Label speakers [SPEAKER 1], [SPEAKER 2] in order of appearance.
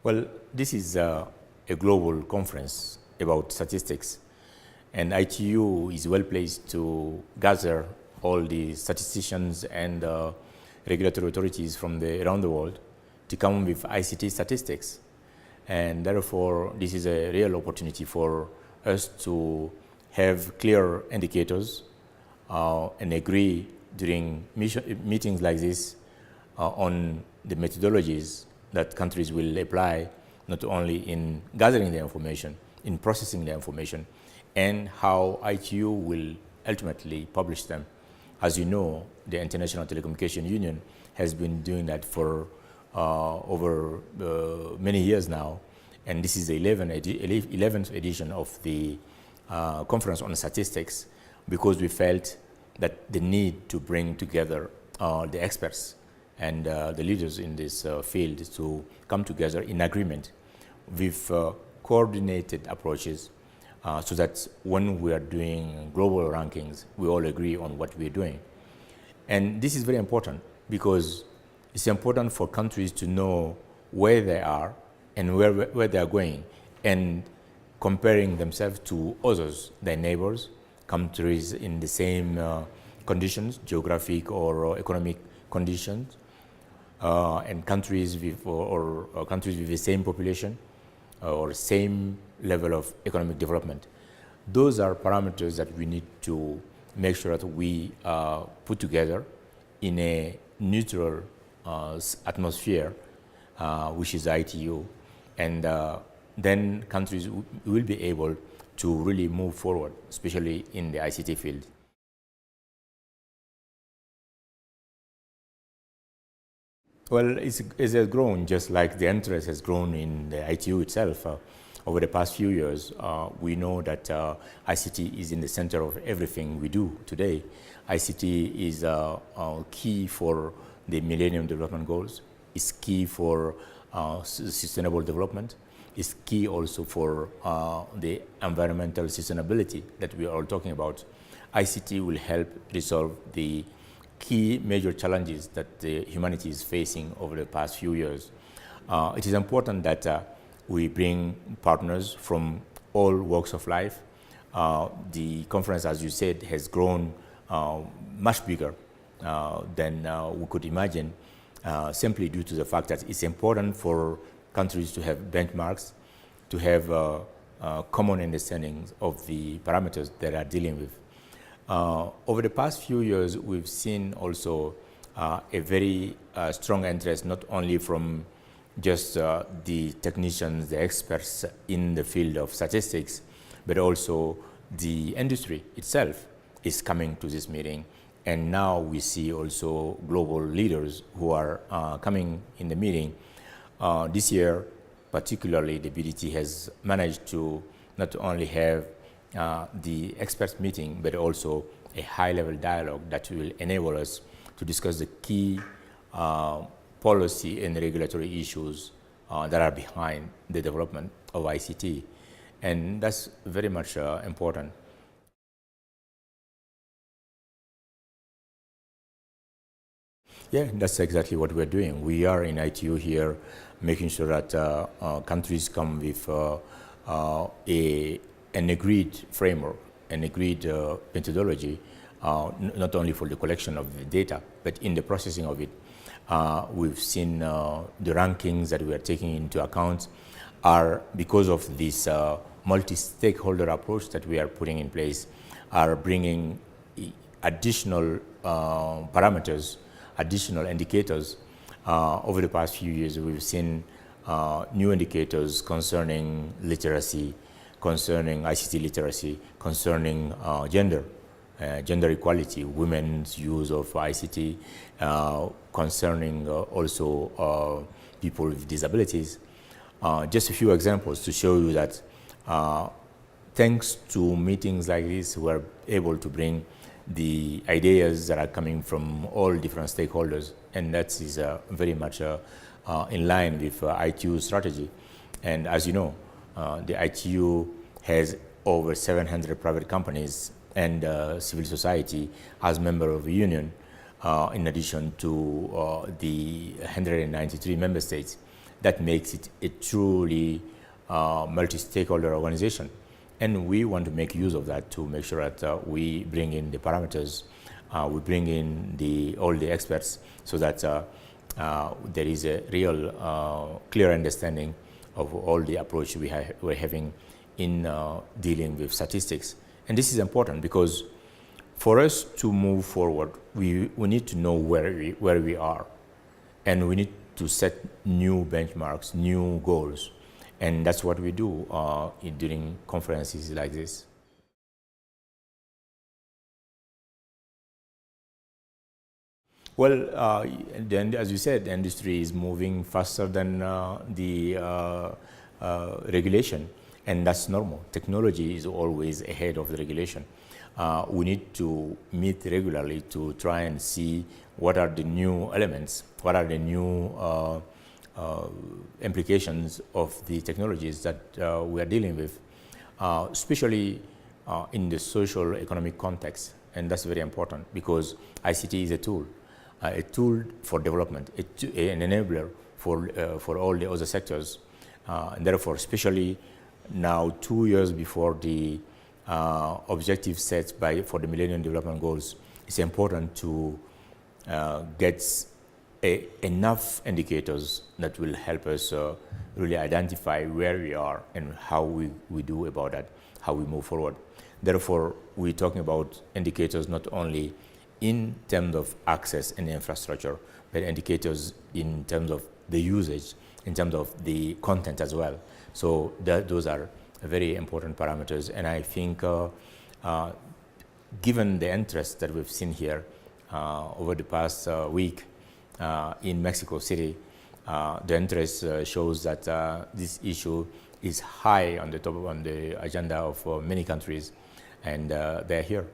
[SPEAKER 1] Well, this is a global conference about statistics, and ITU is well placed to gather all the statisticians and regulatory authorities from around the world to come with ICT statistics. And therefore, this is a real opportunity for us to have clear indicators and agree during meetings like this on the methodologies that countries will apply, not only in gathering the information, in processing the information, and how ITU will ultimately publish them. As you know, the International Telecommunication Union has been doing that for over many years now, and this is the 11th edition of the conference on statistics, because we felt that the need to bring together the experts and the leaders in this field to come together in agreement with coordinated approaches so that when we are doing global rankings, we all agree on what we're doing. And this is very important because it's important for countries to know where they are and where they are going, and comparing themselves to others, their neighbors, countries in the same conditions, geographic or economic conditions, and countries with countries with the same population or same level of economic development. Those are parameters that we need to make sure that we put together in a neutral atmosphere, which is ITU, and then countries will be able to really move forward, especially in the ICT field. Well, it has grown just like the interest has grown in the ITU itself. Over the past few years, we know that ICT is in the center of everything we do today. ICT is key for the Millennium Development Goals. It's key for sustainable development. It's key also for the environmental sustainability that we are all talking about. ICT will help resolve the key major challenges that the humanity is facing over the past few years. It is important that we bring partners from all walks of life. The conference, as you said, has grown much bigger than we could imagine, simply due to the fact that it's important for countries to have benchmarks, to have common understandings of the parameters that they are dealing with. Over the past few years, we've seen also a very strong interest, not only from just the technicians, the experts in the field of statistics, but also the industry itself is coming to this meeting. And now we see also global leaders who are coming in the meeting. This year, particularly, the BDT has managed to not only have the experts meeting, but also a high-level dialogue that will enable us to discuss the key policy and regulatory issues that are behind the development of ICT. And that's very much important. Yeah, that's exactly what we're doing. We are in ITU here making sure that countries come with an agreed framework, an agreed methodology, not only for the collection of the data, but in the processing of it. We've seen the rankings that we are taking into account are, because of this multi-stakeholder approach that we are putting in place, are bringing additional parameters, additional indicators. Over the past few years, we've seen new indicators concerning literacy, concerning ICT literacy, concerning gender equality, women's use of ICT, concerning also people with disabilities. Just a few examples to show you that thanks to meetings like this, we're able to bring the ideas that are coming from all different stakeholders, and that is very much in line with ITU's strategy. And as you know, the ITU has over 700 private companies and civil society as member of the union, in addition to the 193 member states. that makes it a truly multi-stakeholder organization. And we want to make use of that to make sure that we bring in the parameters, we bring in all the experts, so that there is a real clear understanding of all the approach we're having in dealing with statistics. And this is important because for us to move forward, we need to know where we are, and we need to set new benchmarks, new goals. And that's what we do during conferences like this. Well, then, as you said, the industry is moving faster than the regulation, and that's normal. Technology is always ahead of the regulation. We need to meet regularly to try and see what are the new elements, what are the new implications of the technologies that we are dealing with, especially in the social economic context. And that's very important because ICT is a tool for development, an enabler for all the other sectors. And therefore, especially now 2 years before the objectives set for the Millennium Development Goals, it's important to get enough indicators that will help us really identify where we are and how we do about that, how we move forward. Therefore, we're talking about indicators not only in terms of access and infrastructure, but indicators in terms of the usage, in terms of the content as well. So those are very important parameters. And I think given the interest that we've seen here over the past week in Mexico City, the interest shows that this issue is high on the agenda of many countries, and they're here.